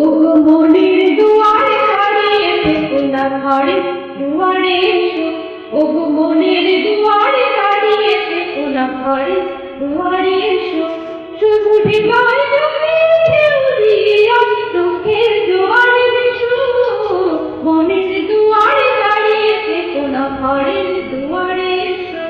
ওগো মনের দুয়ারে দাঁড়িয়ে থেকো না ঘরে দুয়ারে এসো। ওগো মনের দুয়ারে দাঁড়িয়ে থেকো না ঘরে দুয়ারে এসো। শুধু হৃদয় চোখের ঢেউ দিয়ে চোখের জোয়ারে এসো। মনের দুয়ারে দাঁড়িয়ে থেকো না ঘরের দুয়ারে এসো।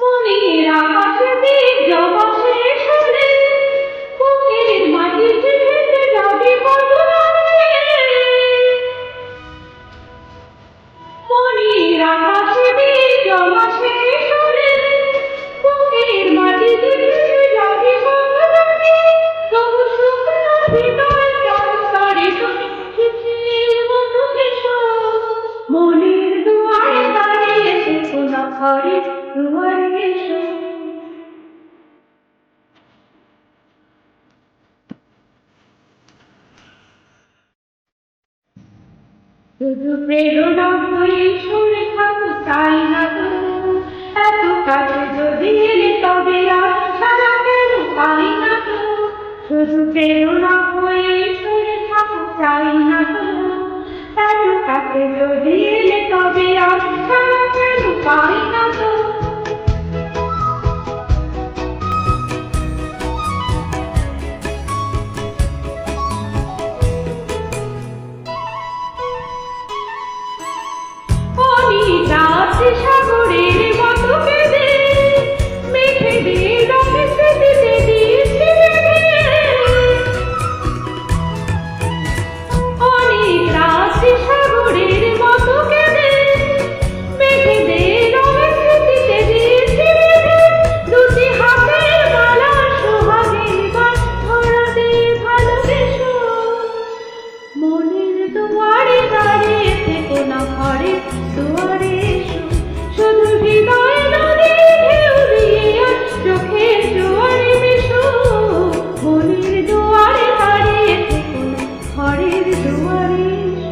মনের আকাশে মেঘ জমা শেষ হলে বুকের মাটিতে ভেসে যাবে বদলে। মনের আকাশে মেঘ জমা শেষ হলে বুকের মাটিতে ভেসে যাবে বদলে। তবু শুকনো হৃদয় চঞ্চলে শিশির মতো এসো। মনের দুয়ারে দাঁড়িয়ে থেকো না ঘরে দুয়ারে এসো। শুধু প্রেরণা হয়ে সরে থাকো চাই না তো। এত কাছে যদি এলে তবে আর ছাড়া কেন পাই না তো। শুধু প্রেরণা হয়ে সরে থাকো চাই না তো। এত কাছে যদি এলে তবে আর ছাড়া কেন পাই না তো।